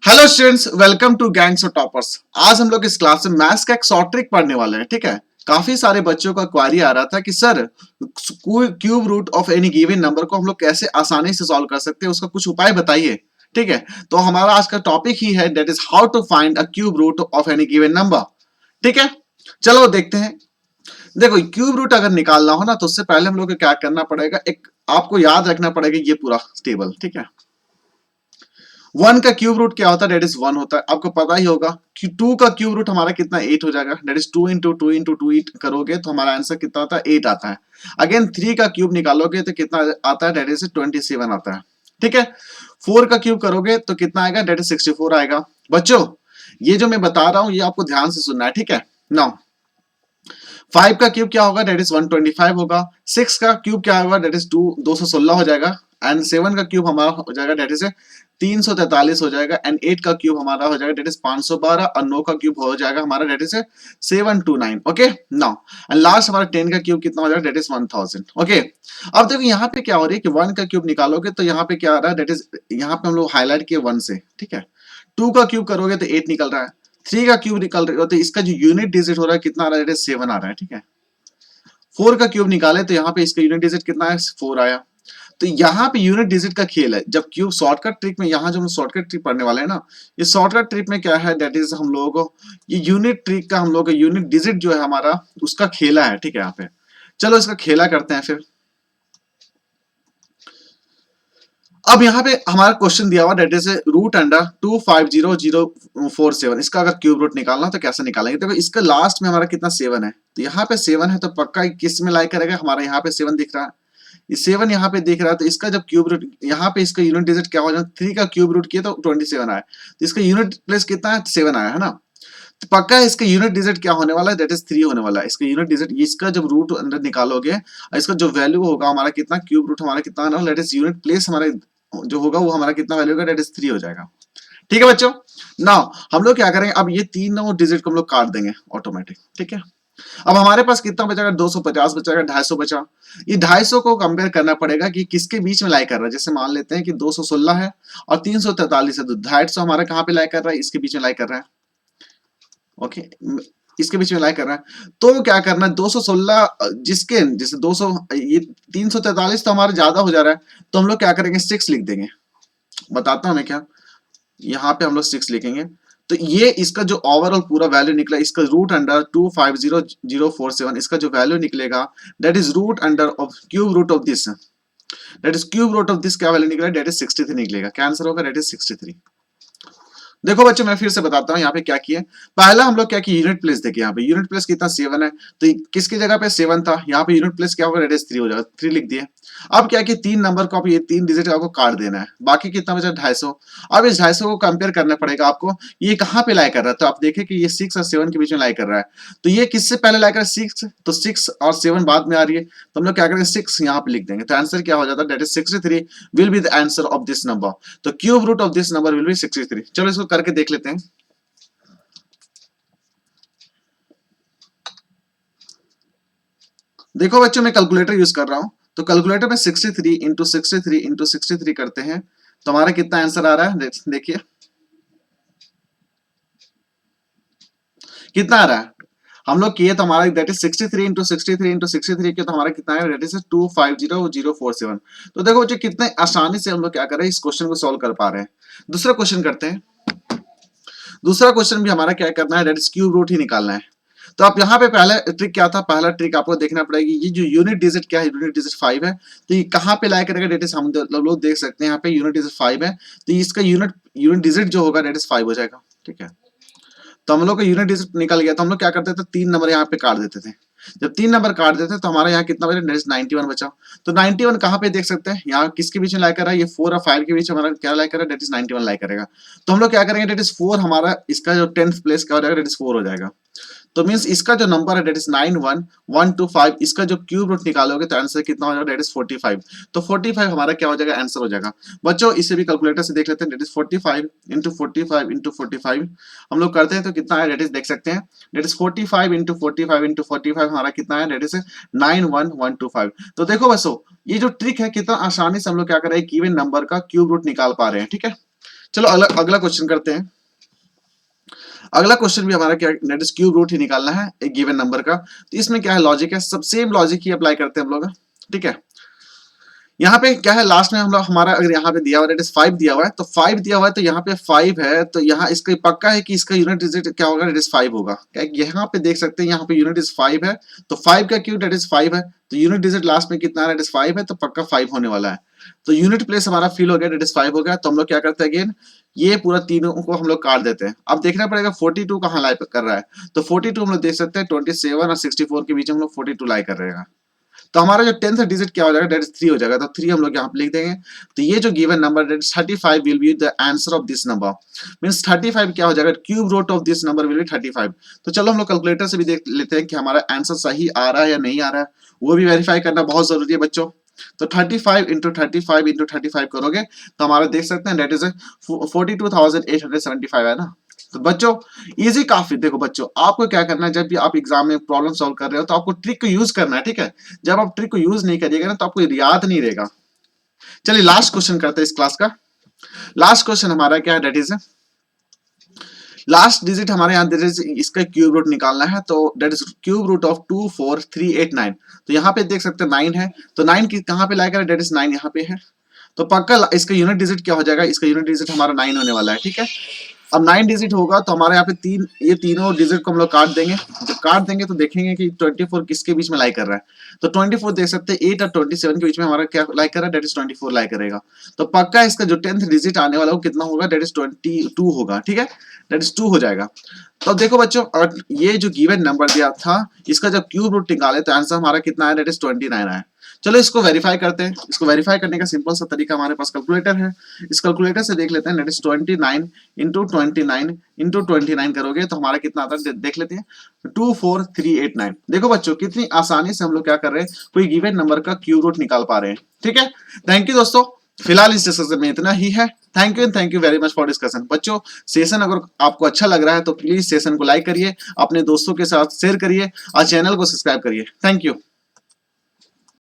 Hello students, welcome to gangs of toppers. आज हम लोग इस क्लास में मैथ्स का एक शॉर्ट ट्रिक पढ़ने वाले हैं। ठीक है, काफी सारे बच्चों का क्वेरी आ रहा था कि sir cube root of any given number को हम लोग कैसे आसानी से सॉल्व कर सकते हैं, उसका कुछ उपाय बताइए। ठीक है, तो हमारा आज का टॉपिक ही है that is how to find a cube root of any given number. ठीक है, चलो देखते हैं। देखो, क्यूब रूट अगर निकालना हो ना तो उससे पहले हम लोग को क्या करना पड़ेगा, एक आपको याद रखना पड़ेगा ये पूरा टेबल। ठीक है, वन का क्यूब रूट क्या होता है, डेट इज वन होता है, आपको पता ही होगा कि टू का क्यूब रूट हमारा कितना एट हो जाएगा, that is two into two eight करोगे तो हमारा आंसर कितना आता है, एट आता है। अगेन थ्री का क्यूब निकालोगे तो कितना आता है, डेट इज 27 आता है। ठीक है, फोर का क्यूब करोगे तो कितना आएगा, डेट इज 64 आएगा। बच्चों, ये जो मैं बता रहा हूं ये आपको ध्यान से सुनना है। ठीक है, नाउ फाइव का क्यूब क्या होगा, डेट इज 125 होगा। सिक्स का क्यूब क्या होगा, डेट इज 216 हो जाएगा। एंड सेवन का क्यूब हमारा हो जाएगा, डेट इज 343 हो जाएगा। एंड एट का क्यूब हमारा हो जाएगा, डेट इज 512। और नौ का क्यूब हो जाएगा हमारा, that is 729। Okay, now and last हमारा 10 का क्यूब कितना हो जाएगा, डेट इज 1000। ओके, अब देखो यहाँ पे क्या हो रही है कि वन का क्यूब निकालोगे तो यहाँ पे क्या आ रहा है, डेट इज यहाँ पे हम लोग हाईलाइट किए वन से। ठीक है, टू का क्यूब करोगे तो एट निकल रहा है। थ्री का क्यूब निकल रहा है तो इसका जो यूनिट डिजिट हो रहा है कितना आ रहा है, डेट इज 7 आ रहा है। ठीक है, फोर का क्यूब निकाले तो यहाँ पे इसका यूनिट डिजिट कितना है, फोर आया। तो यहाँ पे यूनिट डिजिट का खेल है। जब क्यूब शॉर्टकट ट्रिक में, यहाँ जो हम शॉर्टकट ट्रिक पढ़ने वाले हैं ना, ये शॉर्टकट ट्रिक में क्या है, दैट इज हम लोगों को ये यूनिट ट्रिक का हम लोग का यूनिट डिजिट जो है हमारा उसका खेला है। ठीक है, यहाँ पे चलो इसका खेला करते हैं फिर। अब यहाँ पे हमारा क्वेश्चन दिया हुआ डेट इज रूट अंडर 250047। इसका अगर क्यूब रूट निकालना तो कैसे निकालेंगे, देखो इसका लास्ट में हमारा कितना, सेवन है। तो यहाँ पे सेवन है तो पक्का किस में लाई करेगा, हमारा यहाँ पे सेवन दिख रहा है, ये सेवन यहाँ पे दिख रहा है। तो इसका जब क्यूब रूट यहाँ पे इसका यूनिट डिजिट क्या हो जाए, थ्री का क्यूब रूट किया तो 27 आया। तो इसका यूनिट प्लेस कितना है, सेवन आया है ना। तो पक्का इसका यूनिट डिजिट क्या होने वाला है, दैट इज थ्री होने वाला है। इसका यूनिट डिजिट, इसका जब रूट अंदर निकालोगे और इसका जो वैल्यू होगा हमारा कितना, क्यूब रूट हमारा कितना आना, दैट इज यूनिट प्लेस हमारा जो होगा वो हमारा कितना वैल्यू होगा, दैट इज थ्री हो जाएगा। ठीक है बच्चों, नाउ हम लोग क्या करेंगे, अब ये तीनों डिजिट को हम लोग काट देंगे ऑटोमेटिक। ठीक है, अब हमारे पास कितना बचेगा, 250 बचेगा, 250 बचा। ये 250 को कंपेयर करना पड़ेगा कि किसके बीच में लाई कर रहा है। जैसे मान लेते हैं कि 216 है और 343 है, तो 250 हमारा कहाँ पे लाई कर रहा है, इसके बीच में लाई कर रहा है। ओके, इसके बीच में लाई कर रहा है। तो क्या करना है, 216 जिसके जैसे 200, ये 343 तो हमारा ज्यादा हो जा रहा है, तो हम लोग क्या करेंगे, 6 लिख देंगे। बताता हूं मैं क्या, यहाँ पे हम लोग 6 लिखेंगे। तो ये इसका जो ओवरऑल पूरा वैल्यू निकला, इसका रूट अंडर 250047, इसका जो वैल्यू निकलेगा that is root under of cube root of this, that is cube root of this क्या वैल्यू निकलेगा, दैट इज 63 निकलेगा। क्या आंसर होगा, दैट इज 63। देखो बच्चों, मैं फिर से बताता हूँ यहाँ पे क्या किए। पहला हम लोग क्या किए, यूनिट प्लेस देखे। यहाँ पे यूनिट प्लेस कितना, सेवन है, तो किसकी जगह पे सेवन था, यहाँ पे यूनिट प्लेस क्या होगा, दैट इज थ्री हो जाएगा, थ्री लिख दिए। अब क्या कि तीन नंबर को, आप ये तीन डिजिट आपको काट देना है, बाकी कितना बचा, 250। अब इस 250 को कंपेयर करना पड़ेगा आपको, ये कहाँ पे लाई कर रहा है। तो आप देखें कि ये 6 और 7 के बीच में लाई कर रहा है। तो ये किससे पहले लाई कर रहा है, 6, तो 6 और 7 बाद में आ रही है, तो हम लोग क्या करेंगे, 6 यहाँ पे लिख देंगे। तो आंसर क्या हो जाता है, that is 63 will be the answer of this number. तो cube root of this number will be 63। चलो इसको करके देख लेते हैं। देखो बच्चों, मैं कैलकुलेटर यूज कर रहा हूं, तो कैलकुलेटर में 63 इंटू 63 इंटू 63 करते हैं तो हमारा कितना आंसर आ रहा है, देखिए कितना आ रहा है। हम लोग किए तो हमारा दैट इज 63 इंटू 63 इंटू 63 किया तो हमारा कितना है, दैट इज 250047। तो देखो बच्चों, कितने आसानी से हम लोग क्या कर रहे हैं, इस क्वेश्चन को सॉल्व कर पा रहे हैं। दूसरा क्वेश्चन करते हैं। दूसरा क्वेश्चन भी हमारा क्या करना है, दैट इज क्यूब रूट ही निकालना है। तो आप यहाँ पे पहला ट्रिक क्या था, पहला ट्रिक आपको देखना पड़ेगा, ये जो यूनिट डिजिट क्या है, यूनिट डिजिट 5 है। तो ये कहाँ पे लाया करेगा, डेट इज हम लोग देख सकते हैं यहाँ पे यूनिट डिजिट 5 है, तो इसका यूनिट डिजिट जो होगा डेट इज 5 हो जाएगा। ठीक है, तो हम लोग का यूनिट डिजिट निकल गया, तो हम लोग क्या करते थे, तीन नंबर यहाँ पे काट देते थे। जब तीन नंबर काट देते तो हमारा यहाँ कितना बचा, डेट इज 91 बचा। तो 91 कहाँ पे देख सकते हैं, यहाँ किसके बीच में लाई कर रहा है, ये 4 और 5 के बीच हमारा क्या लाई कर रहा है, डेट इज 91 लाई करेगा। तो हम लोग क्या करेंगे, डेट इज 4 हमारा इसका जो 10th प्लेस क्या हो जाएगा, डेट इज 4 हो जाएगा। तो मींस इसका जो नंबर है, डेट इज 91125, इसका जो क्यूब रूट निकालोगे तो आंसर कितना हो जाएगा, डेट इज 45। तो 45 हमारा क्या हो जाएगा, आंसर हो जाएगा। बच्चों, इसे भी कैलकुलेटर से देख लेते हैं, डेट इज 45 इंटू 45 इंटू 45 हम लोग करते हैं तो कितना है, डेट इज देख सकते हैं, डेट इज 45 इंटू 45 इंटू 45 हमारा कितना है, डेट इज 91125। तो देखो बच्चों, ये जो ट्रिक है कितना आसानी से हम लोग क्या कर रहे हैं, गिवन नंबर का क्यूब रूट निकाल पा रहे हैं। ठीक है, चलो अगला क्वेश्चन करते हैं। अगला क्वेश्चन भी हमारा क्या दैट इज क्यूब रूट ही निकालना है एक गिवन नंबर का। तो इसमें क्या है लॉजिक है, सब सेम लॉजिक ही अप्लाई करते हैं हम लोग, ठीक है। यहाँ पे क्या है लास्ट में हम लोग हमारा अगर यहाँ पे दिया हुआ है 5 दिया हुआ है, तो 5 दिया हुआ है तो यहाँ पे 5 है, तो यहाँ इसका पक्का है कि इसका यूनिट डिजिट क्या होगा, डेट इज 5 होगा। क्या यहाँ पे देख सकते हैं यहाँ पे यूनिट इज 5 है, तो 5 का क्यूब डेट इज 5 है, तो यूनिट डिजिट लास्ट में कितना है, डेट इज 5 है, तो पक्का 5 होने वाला है। तो यूनिट प्लेस हमारा फिल हो गया, डेट इज 5 हो गया। तो हम लोग क्या करते हैं अगेन, ये पूरा तीनों को हम लोग काट देते हैं। अब देखना पड़ेगा 42 कहाँ लाई कर रहा है, तो 42 हम लोग देख सकते हैं 27 और 64 के बीच हम लोग 42 लाई कर रहे हैं। तो हमारा जो 10th डिजिट क्या हो जाएगा, डेट इज 3 हो जाएगा। तो 3 हम लोग यहाँ पे लिख देंगे। तो ये जो given number that is 35 will be the answer of this number. Means 35 क्या हो जाएगा, cube root of this number will be 35। तो चलो हम लोग कैलकुलेटर से भी देख लेते हैं कि हमारा आंसर सही आ रहा है या नहीं आ रहा है, वो भी वेरीफाई करना बहुत जरूरी है बच्चों। तो 35 इंटू 35 इंटू 35 करोगे तो हमारा देख सकते हैं डेट इज 42,875 है ना। तो बच्चों इजी काफी, देखो बच्चों आपको क्या करना है, जब भी आप एग्जाम में प्रॉब्लम सॉल्व कर रहे हो तो आपको ट्रिक को यूज करना है, ठीक है। जब आप ट्रिक को यूज नहीं करिएगा ना तो आपको याद नहीं रहेगा। चलिए लास्ट क्वेश्चन करते हैं इस क्लास का। लास्ट क्वेश्चन हमारा क्या है, डेट इज लास्ट डिजिट हमारे यहाँ इसका क्यूब रूट निकालना है। तो that is cube root of 24389। तो यहाँ पे देख सकते हैं 9 है, तो 9 की कहाँ पे लाएगा, डेट इज 9 यहाँ पे है। तो पक्का इसका यूनिट डिजिट क्या हो जाएगा, इसका यूनिट डिजिट हमारा 9 होने वाला है, ठीक है। अब 9 डिजिट होगा तो हमारे यहाँ पे ये तीनों डिजिट को हम लोग काट देंगे। जब काट देंगे तो देखेंगे कि 24 किसके बीच में लाई कर रहा है। तो 24 देख सकते हैं 8 और 27 के बीच में हमारा क्या लाई कर रहा है, डेट इज 24 लाई करेगा। तो पक्का इसका जो 10th डिजिट आने वाला है वो कितना होगा, डेट इज 22 होगा, ठीक है। डेट इज 2 हो जाएगा। तो देखो बच्चों अगर ये जो गिवन नंबर दिया था इसका जब क्यूब रूट निकाले तो आंसर हमारा कितना है, डेट इज 29 आया। चलो इसको वेरीफाई करते हैं। इसको वेरीफाई करने का सिंपल सा तरीका हमारे पास कैलकुलेटर है। इस कैलकुलेटर से देख लेते हैं, डेट इज 29 इंटू 29 इंटू 29 करोगे तो हमारा कितना आता है, देख लेते हैं 24389। देखो बच्चों कितनी आसानी से हम लोग क्या कर रहे हैं, कोई गिवन नंबर का क्यूब रूट निकाल पा रहे हैं, ठीक है। थैंक यू दोस्तों, फिलहाल इस डिस्कशन में इतना ही है। Thank you and thank you very much for discussion. बच्चों सेशन अगर आपको अच्छा लग रहा है तो प्लीज सेशन को लाइक करिए, अपने दोस्तों के साथ शेयर करिए और चैनल को सब्सक्राइब करिए। Thank you.